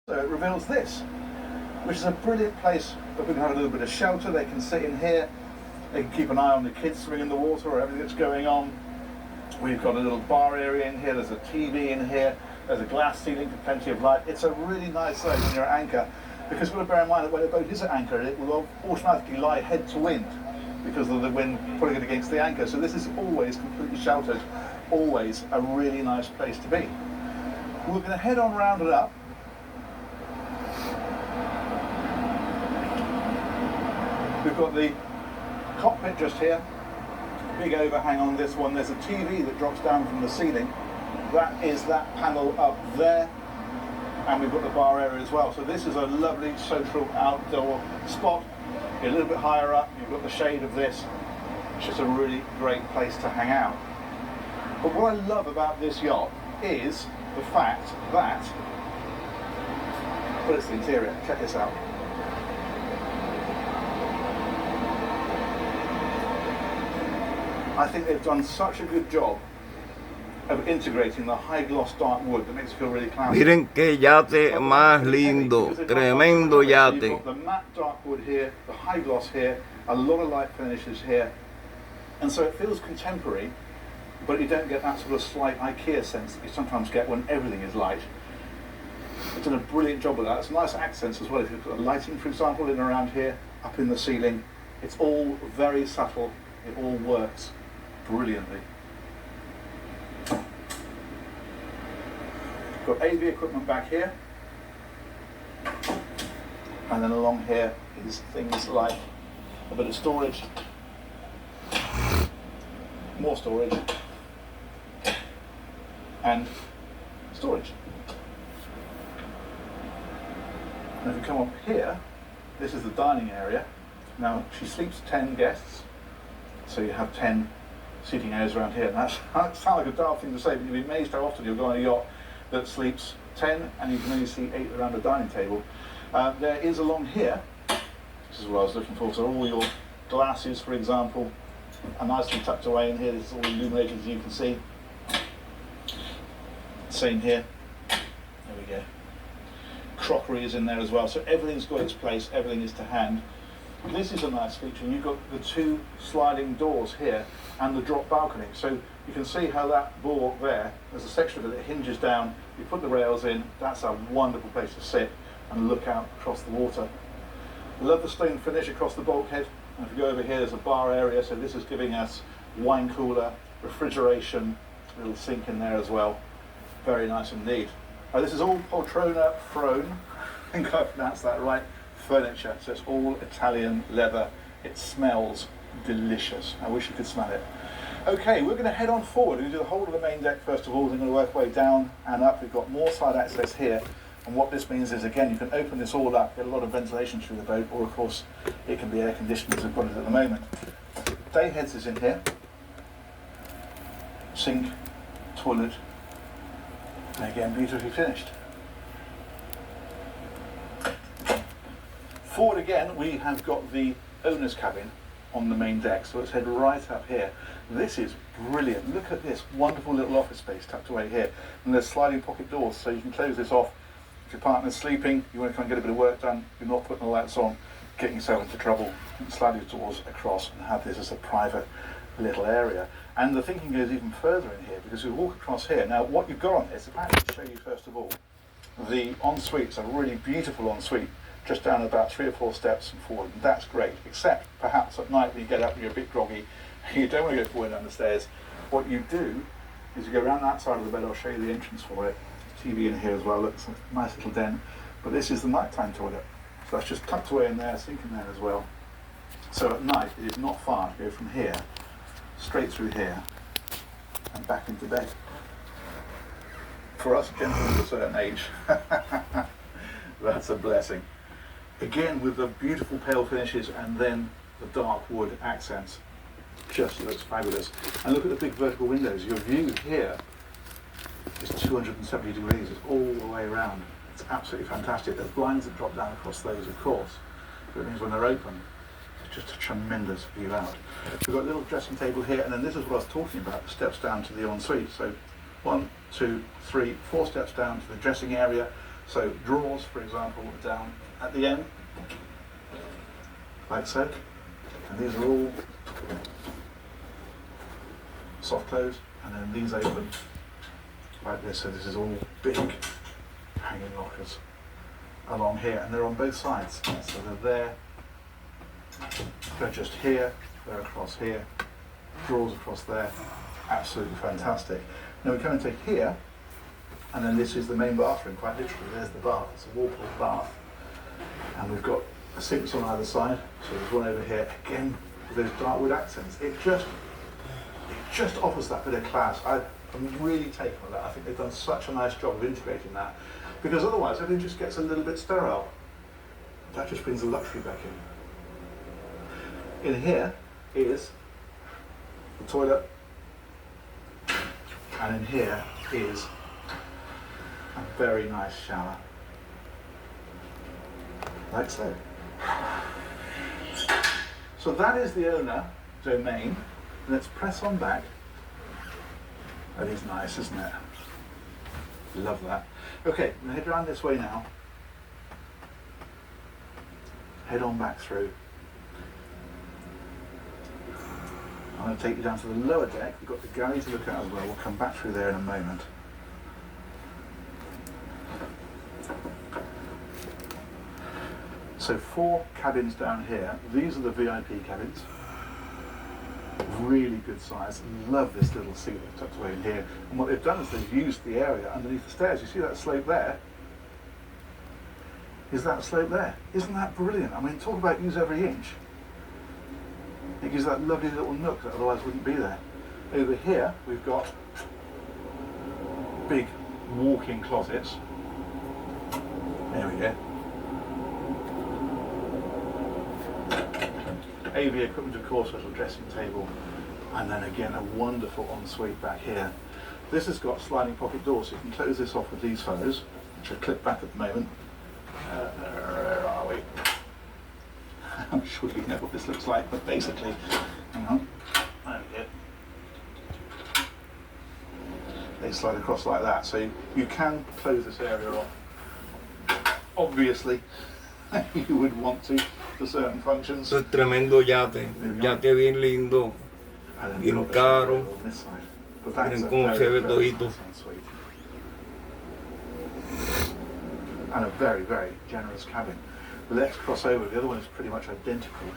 So it reveals this, which is a brilliant place that we can have a little bit of shelter. They can sit in here, they can keep an eye on the kids swimming in the water or everything that's going on. We've got a little bar area in here, there's a TV in here, there's a glass ceiling for plenty of light. It's a really nice zone when you're at anchor, because you've got to bear in mind that when a boat is at anchor, it will automatically lie head to wind because of the wind pulling it against the anchor. So this is always completely sheltered, always a really nice place to be. We're going to head on round and up. We've got the cockpit just here, big overhang on this one. There's a TV that drops down from the ceiling. That is that panel up there. And we've got the bar area as well. So this is a lovely social outdoor spot. You're a little bit higher up, you've got the shade of this. It's just a really great place to hang out. But what I love about this yacht is the fact that, well, it's the interior. Check this out. I think they've done such a good job of integrating the high gloss dark wood that makes it feel really classy. Miren qué yate más lindo, tremendo yate. You've got the matte dark wood here, the high gloss here, a lot of light finishes here, and so it feels contemporary, but you don't get that sort of slight IKEA sense that you sometimes get when everything is light. It's done a brilliant job with that. It's nice accents as well. If you've got lighting, for example, in around here, up in the ceiling, it's all very subtle. It all works brilliantly. Got AV equipment back here, and then along here is things like a bit of storage, more storage, and storage. And if you come up here, this is the dining area. Now she sleeps 10 guests, so you have 10 seating areas around here. And that sounds like a daft thing to say, but you'll be amazed how often you'll go on a yacht that sleeps 10 and you can only see 8 around a dining table. There is along here, this is what I was looking for, so all your glasses, for example, are nicely tucked away in here. This is all illuminated, as you can see. Same here. There we go. Crockery is in there as well, so everything's got its place, everything is to hand. This is a nice feature. You've got the 2 sliding doors here and the drop balcony. So you can see how that bulwark there, there's a section of it that hinges down. You put the rails in. That's a wonderful place to sit and look out across the water. I love the stone finish across the bulkhead. And if you go over here, there's a bar area. So this is giving us wine cooler, refrigeration, little sink in there as well. Very nice indeed. This is all Poltrona Frone. I think I pronounced that right. Furniture, so it's all Italian leather. It smells delicious. I wish you could smell it. Okay, we're going to head on forward. We're going to do the whole of the main deck first of all. We're going to work our way down and up. We've got more side access here, and what this means is, again, you can open this all up, get a lot of ventilation through the boat, or of course it can be air conditioned as we've got it at the moment. Day heads is in here. Sink, toilet, and again beautifully finished. Forward again, we have got the owner's cabin on the main deck, so let's head right up here. This is brilliant. Look at this wonderful little office space tucked away here. And there's sliding pocket doors, so you can close this off. If your partner's sleeping, you want to come and get a bit of work done, you're not putting the lights on, getting yourself into trouble. You can slide your doors across and have this as a private little area. And the thinking goes even further in here, because we walk across here. Now, what you've got on this, if I can show you first of all, the ensuite. It's a really beautiful ensuite, just down about 3 or 4 steps and forward, and that's great, except perhaps at night when you get up and you're a bit groggy, you don't want to go forward down the stairs. What you do is you go around that side of the bed. I'll show you the entrance for it. TV in here as well, looks like a nice little den, but this is the nighttime toilet, so that's just tucked away in there, sink in there as well. So at night it is not far to go from here straight through here and back into bed. For us gentlemen of a certain age, that's a blessing. Again, with the beautiful pale finishes and then the dark wood accents, just looks fabulous. And look at the big vertical windows. Your view here is 270 degrees. It's all the way around. It's absolutely fantastic. There's blinds that drop down across those, of course, but it means when they're open, it's just a tremendous view out. We've got a little dressing table here, and then this is what I was talking about, the steps down to the ensuite. So 1, 2, 3, 4 steps down to the dressing area. So drawers, for example, are down at the end, like so. And these are all soft close, and then these open like this. So this is all big hanging lockers along here, and they're on both sides. So they're there, they're just here, they're across here, drawers across there. Absolutely fantastic. Now we come into here, and then this is the main bathroom, quite literally. There's the bath, it's a wall-pull bath. And we've got sinks on either side, so there's one over here, again, with those dark wood accents. It just offers that bit of class. I'm really taken with that. I think they've done such a nice job of integrating that, because otherwise everything just gets a little bit sterile. That just brings the luxury back in. In here is the toilet, and in here is a very nice shower, like so. So that is the owner domain. Let's press on back. That is nice, isn't it? Love that. Okay, we'll head around this way now. Head on back through. I'm going to take you down to the lower deck. We've got the galley to look at as well. We'll come back through there in a moment. So 4 cabins down here. These are the VIP cabins. Really good size. Love this little seat tucked away in here. And what they've done is they've used the area underneath the stairs. You see that slope there? Is that slope there? Isn't that brilliant? I mean, talk about use every inch. It gives that lovely little nook that otherwise wouldn't be there. Over here, we've got big walk-in closets. There we go. AV equipment, of course, little dressing table, and then again a wonderful ensuite back here. This has got sliding pocket doors, so you can close this off with these fellows, which are clipped back at the moment. Where are we? I'm sure you know what this looks like, but basically, hang on, there we go. They slide across like that, so you can close this area off. Obviously, you would want to for certain functions. Eso es tremendo yate. Yate bien lindo, bien caro. Miren cómo se ve todito. And a very, very generous cabin. Let's cross over. The other one is pretty much identical.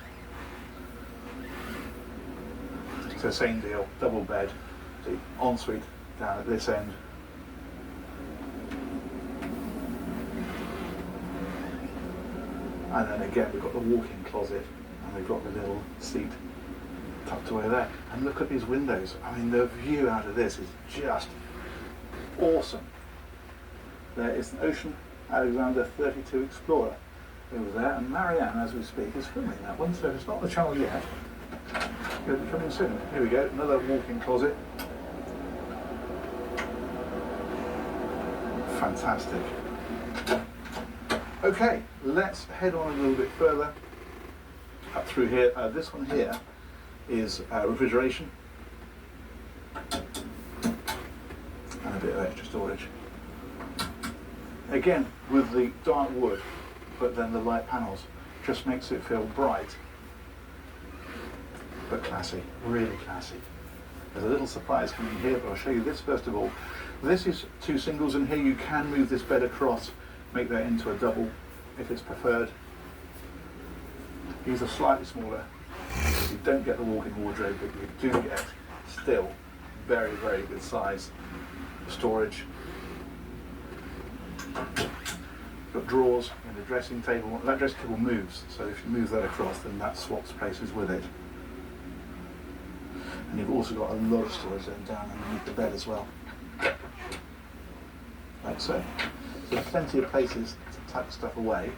So same deal, double bed, the ensuite down at this end. And then again we've got the walk-in closet, and we've got the little seat tucked away there. And look at these windows. I mean, the view out of this is just awesome. There is an Ocean Alexander 32 Explorer over there, and Marianne, as we speak, is filming that one, so it's not the channel yet. It'll be coming soon. Here we go, another walk-in closet. Fantastic. Okay, let's head on a little bit further up through here. This one here is refrigeration and a bit of extra storage. Again, with the dark wood, but then the light panels just makes it feel bright, but classy, really classy. There's a little surprise coming here, but I'll show you this first of all. This is 2 singles in here. You can move this bed across, make that into a double if it's preferred. These are slightly smaller. You don't get the walk-in wardrobe, but you do get still very, very good size storage. Got drawers in the dressing table. That dressing table moves, so if you move that across, then that swaps places with it. And you've also got a lot of storage then down underneath the bed as well, like so. So plenty of places to tuck stuff away.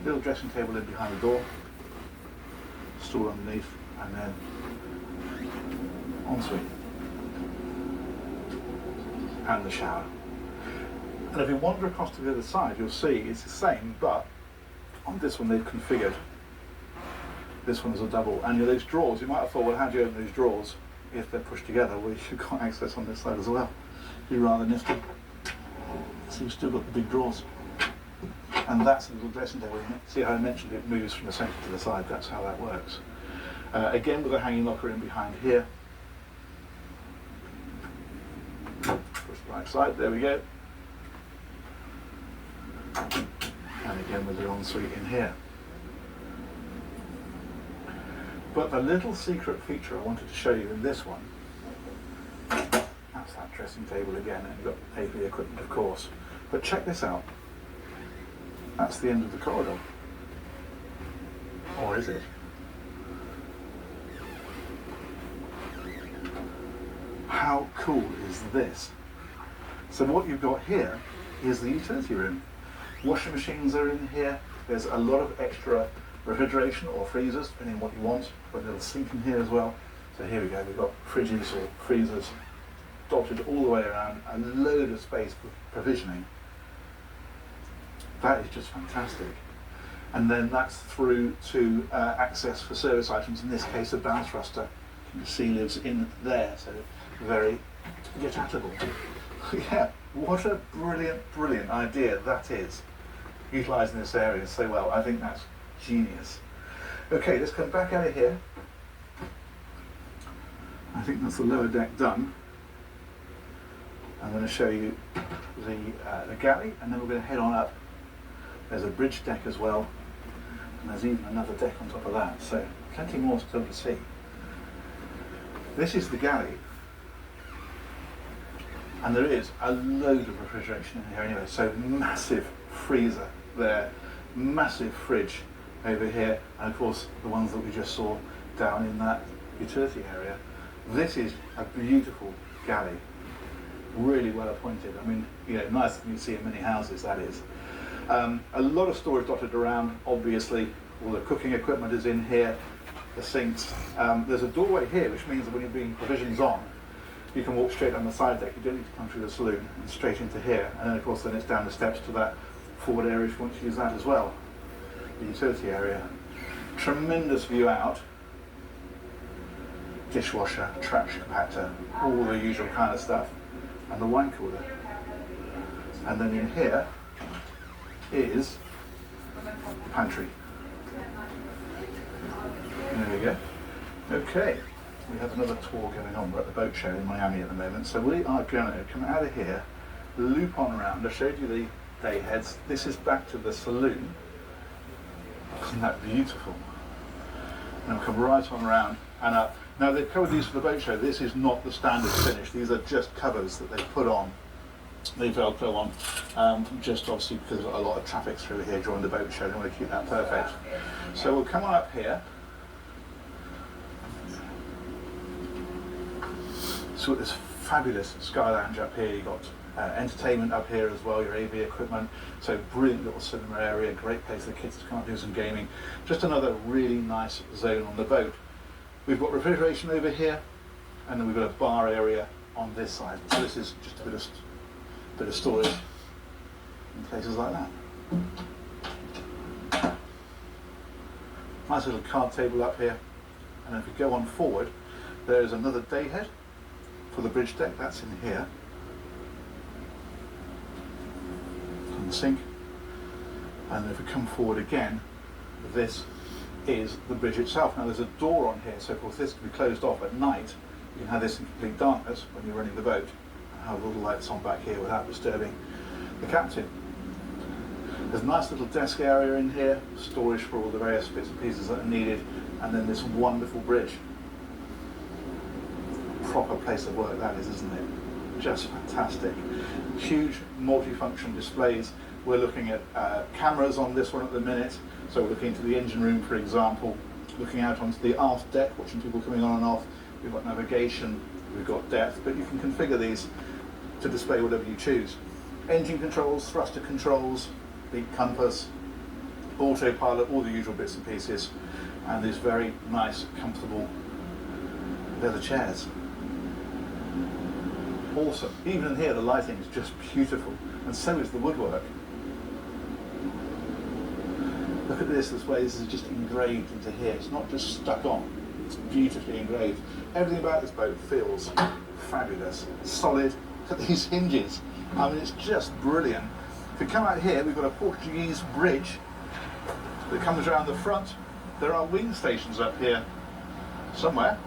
Little dressing table in behind the door, stool underneath, and then ensuite and the shower. And if you wander across to the other side, you'll see it's the same, but on this one they've configured this one as a double. And those drawers, you might have thought, well, how do you open those drawers if they're pushed together? Well, you've got access on this side as well. Be rather nifty. So you've still got the big drawers. And that's a little dressing table. See how I mentioned it moves from the centre to the side? That's how that works. Again, with a hanging locker in behind here. Push the right side, there we go. And again with the ensuite in here. But the little secret feature I wanted to show you in this one, that's that dressing table again, and you've got AV equipment of course. But check this out. That's the end of the corridor. Or is it? How cool is this? So what you've got here is the utility room. Washing machines are in here. There's a lot of extra refrigeration or freezers, depending on what you want. Got a little sink in here as well. So here we go, we've got fridges or freezers dotted all the way around, a load of space for provisioning. That is just fantastic. And then that's through to access for service items, in this case a bow thruster. You can see lives in there, so very get-at-able. Yeah, what a brilliant, brilliant idea that is, utilising this area so well. I think that's genius. Okay, let's come back out of here. I think that's the lower deck done. I'm going to show you the galley, and then we're going to head on up. There's a bridge deck as well, and there's even another deck on top of that, so plenty more still to see. This is the galley, and there is a load of refrigeration in here anyway, so massive freezer there, massive fridge over here, and of course the ones that we just saw down in that utility area. This is a beautiful galley, really well appointed. I mean, you know, nice than you see in many houses, that is. A lot of storage dotted around, obviously. All the cooking equipment is in here, the sinks. There's a doorway here, which means that when you're bringing provisions on, you can walk straight down the side deck. You don't need to come through the saloon and straight into here. And then, of course, then it's down the steps to that forward area if you want to use that as well. The utility area. Tremendous view out. Dishwasher, trash compactor, all the usual kind of stuff. And the wine cooler. And then in here is pantry. There we go. Okay, we have another tour going on. We're at the boat show in Miami at the moment. So we are going to come out of here, loop on around. I showed you the day heads. This is back to the saloon. Isn't that beautiful? And we'll come right on around and up. Now they've covered these for the boat show. This is not the standard finish. These are just covers that they've put on. They Velcro on, just obviously because there's a lot of traffic through here during the boat show. They want to keep that perfect. So we'll come on up here. So this fabulous sky lounge up here. You've got entertainment up here as well, your AV equipment. So brilliant little cinema area, great place for the kids to come and do some gaming. Just another really nice zone on the boat. We've got refrigeration over here, and then we've got a bar area on this side. So this is just a bit of storage in places like that. Nice little card table up here, and if we go on forward, there's another day head for the bridge deck. That's in here. And the sink. And if we come forward again, this is the bridge itself. Now there's a door on here, so of course this can be closed off at night. You can have this in complete darkness when you're running the boat. Have all the lights on back here without disturbing the captain. There's a nice little desk area in here, storage for all the various bits and pieces that are needed, and then this wonderful bridge. Proper place of work that is, isn't it? Just fantastic. Huge multifunction displays. We're looking at cameras on this one at the minute, so we're looking into the engine room, for example, looking out onto the aft deck, watching people coming on and off. We've got navigation, we've got depth, but you can configure these to display whatever you choose. Engine controls, thruster controls, the compass, autopilot, all the usual bits and pieces, and these very nice, comfortable leather chairs. Awesome. Even in here, the lighting is just beautiful, and so is the woodwork. Look at this way, this is just engraved into here. It's not just stuck on, it's beautifully engraved. Everything about this boat feels fabulous, solid. Look at these hinges. I mean, it's just brilliant. If we come out here, we've got a Portuguese bridge that comes around the front. There are wing stations up here somewhere.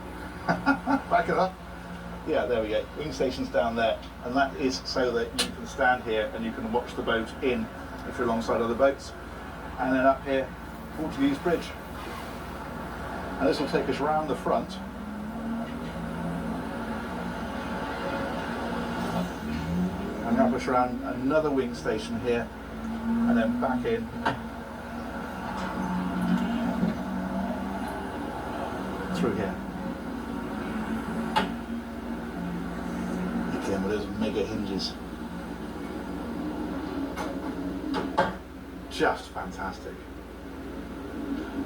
Back it up. Yeah, there we go. Wing stations down there. And that is so that you can stand here and you can watch the boat in if you're alongside other boats. And then up here, Portuguese bridge. And this will take us round the front. And wrap us around another wing station here. And then back in. Through here. Again with those mega hinges. Just fantastic.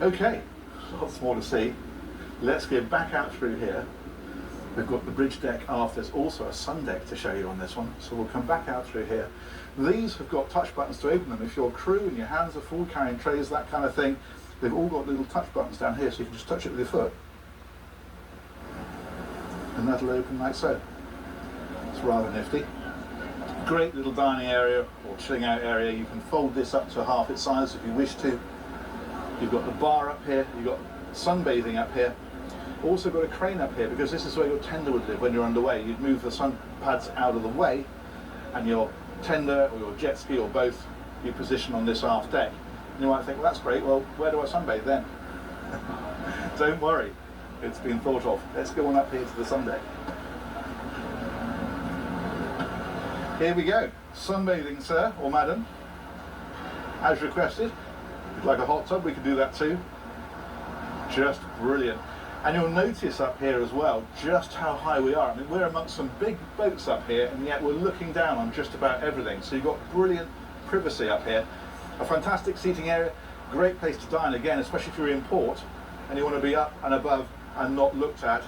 Okay, lots more to see. Let's get back out through here. We've got the bridge deck aft. There's also a sun deck to show you on this one. So we'll come back out through here. These have got touch buttons to open them. If you're crew and your hands are full carrying trays, that kind of thing, they've all got little touch buttons down here, so you can just touch it with your foot. And that'll open like so. It's rather nifty. Great little dining area or chilling out area. You can fold this up to half its size if you wish to. You've got the bar up here, you've got sunbathing up here. Also got a crane up here because this is where your tender would live when you're underway. You'd move the sun pads out of the way and your tender or your jet ski or both you position on this aft deck. And you might think, well, that's great, well, where do I sunbathe then? Don't worry, it's been thought of. Let's go on up here to the sun deck. Here we go, sunbathing, sir or madam, as requested. If you'd like a hot tub, we can do that too. Just brilliant. And you'll notice up here as well just how high we are. I mean, we're amongst some big boats up here, and yet we're looking down on just about everything. So you've got brilliant privacy up here. A fantastic seating area, great place to dine again, especially if you're in port and you want to be up and above and not looked at.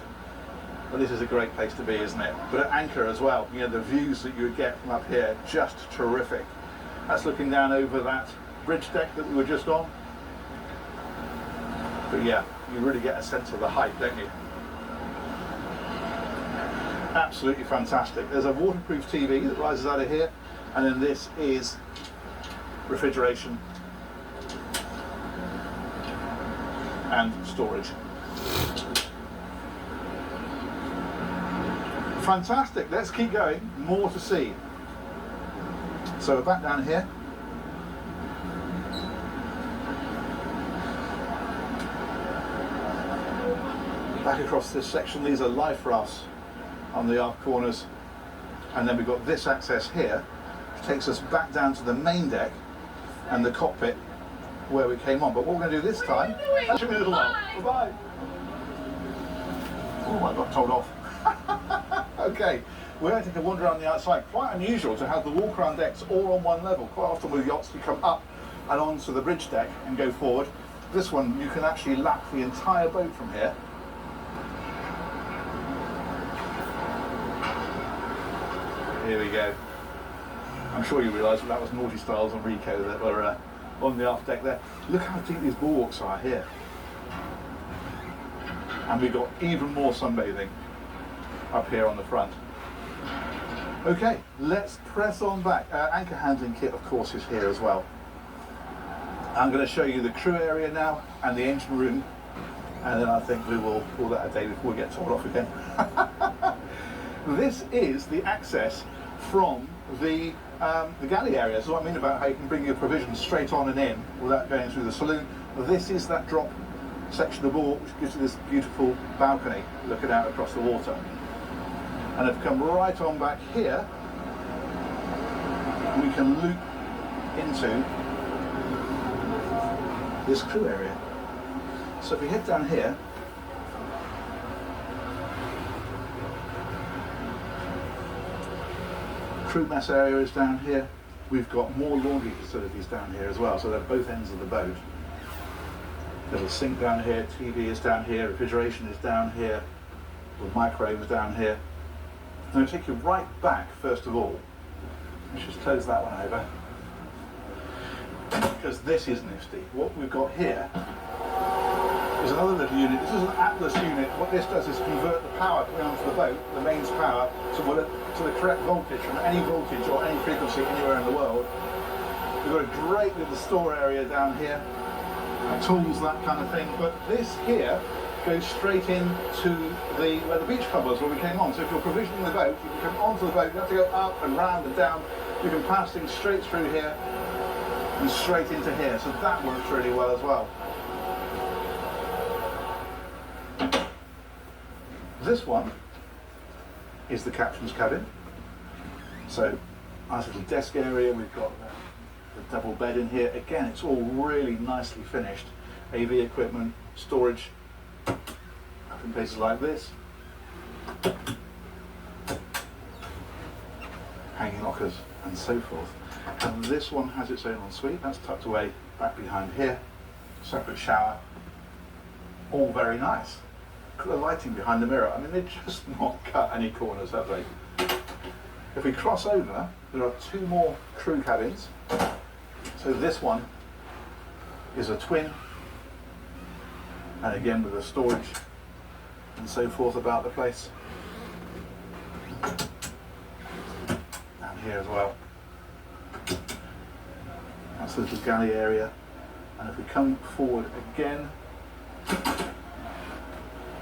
Well, this is a great place to be, isn't it? But at anchor as well, you know, the views that you would get from up here, just terrific. That's looking down over that bridge deck that we were just on. But yeah, you really get a sense of the height, don't you? Absolutely fantastic. There's a waterproof TV that rises out of here, and then this is refrigeration and storage. Fantastic, let's keep going, more to see. So we're back down here. Back across this section, these are life rafts on the aft corners, and then we've got this access here, which takes us back down to the main deck and the cockpit where we came on. But what we're going to do this time, actually a little while. Bye-bye. Oh, I got told off. Okay, we're going to take a wander around the outside. Quite unusual to have the walk around decks all on one level. Quite often with yachts you come up and onto the bridge deck and go forward. This one you can actually lap the entire boat from here. Here we go. I'm sure you realise that was Naughty Styles and Rico that were on the aft deck there. Look how deep these bulwarks are here. And we've got even more sunbathing up here on the front. Okay, let's press on back. Anchor handling kit, of course, is here as well. I'm going to show you the crew area now and the engine room, and then I think we will call that a day before we get told off again. This is the access from the galley area. That's what I mean about how you can bring your provisions straight on and in without going through the saloon. This is that drop section of bulwark which gives you this beautiful balcony looking out across the water. And if we come right on back here, we can loop into this crew area. So if we head down here, crew mess area is down here. We've got more laundry facilities down here as well, so they're both ends of the boat. Little sink down here, TV is down here, refrigeration is down here, the microwave is down here. I'm going to take you right back first of all. Let's just close that one over, because this is nifty. What we've got here is another little unit. This is an Atlas unit. What this does is convert the power coming onto the boat, the mains power, to what to the correct voltage from any voltage or any frequency anywhere in the world. We've got a great little store area down here, tools, that kind of thing. But this here goes straight into where the beach club was, where we came on. So if you're provisioning the boat, you can come onto the boat, you have to go up and round and down. You can pass things straight through here and straight into here. So that works really well as well. This one is the captain's cabin. So nice little desk area. We've got the double bed in here. Again, it's all really nicely finished. AV equipment, storage up in places like this. Hanging lockers and so forth. And this one has its own ensuite. That's tucked away back behind here. Separate shower. All very nice. Look at the lighting behind the mirror. I mean, they've just not cut any corners, have they? If we cross over, there are two more crew cabins. So this one is a twin, and again with the storage and so forth about the place. Down here as well. That's the little galley area. And if we come forward again,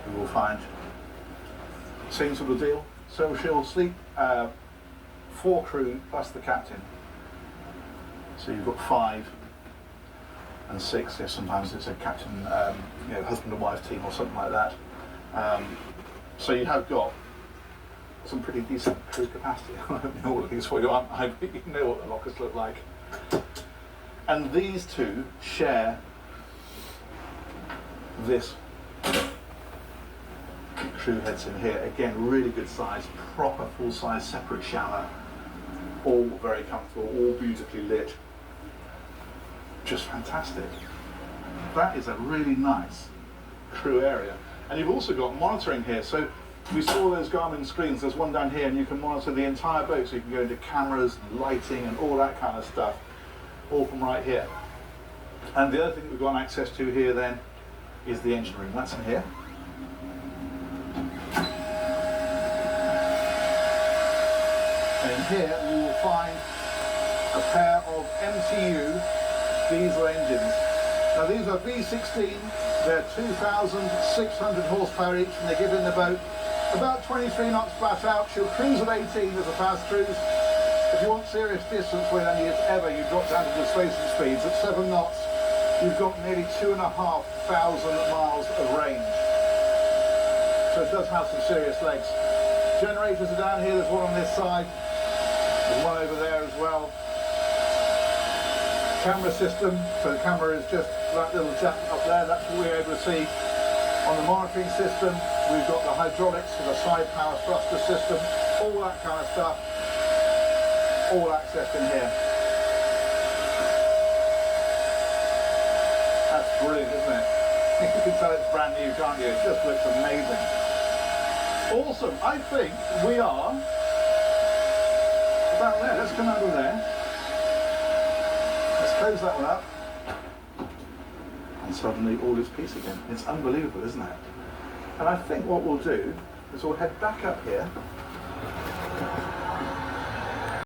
we will find same sort of deal. So she'll sleep 4 crew plus the captain. So you've got 5 and 6 if sometimes it's a captain, husband and wife team or something like that. So you have got some pretty decent crew capacity. I don't know all of these for you, but you know what the lockers look like. And these two share this crew heads in here. Again, really good size, proper full size separate shower, all very comfortable, all beautifully lit. Just fantastic. That is a really nice crew area. And you've also got monitoring here. So we saw those Garmin screens, there's one down here, and you can monitor the entire boat, so you can go into cameras and lighting and all that kind of stuff, all from right here. And the other thing that we've got access to here then is the engine room. That's in here. And in here we will find a pair of MTU diesel engines. Now these are V16, they're 2,600 horsepower each, and they give in the boat about 23 knots flat out. She'll cruise at 18 as a fast cruise. If you want serious distance with any if ever, you drop down to displacement speeds. At 7 knots, you've got nearly 2,500 miles of range. So it does have some serious legs. Generators are down here, there's one on this side, there's one over there as well. Camera system, so the camera is just that little jump up there, that's what we're able to see. On the monitoring system, we've got the hydraulics for the side power thruster system, all that kind of stuff, all accessed in here. That's brilliant, isn't it? You can tell it's brand new, can't you? It just looks amazing. Awesome, I think we are about there. Let's come out of there. Let's close that one up. And suddenly all is peace again. It's unbelievable, isn't it? And I think what we'll do is we'll head back up here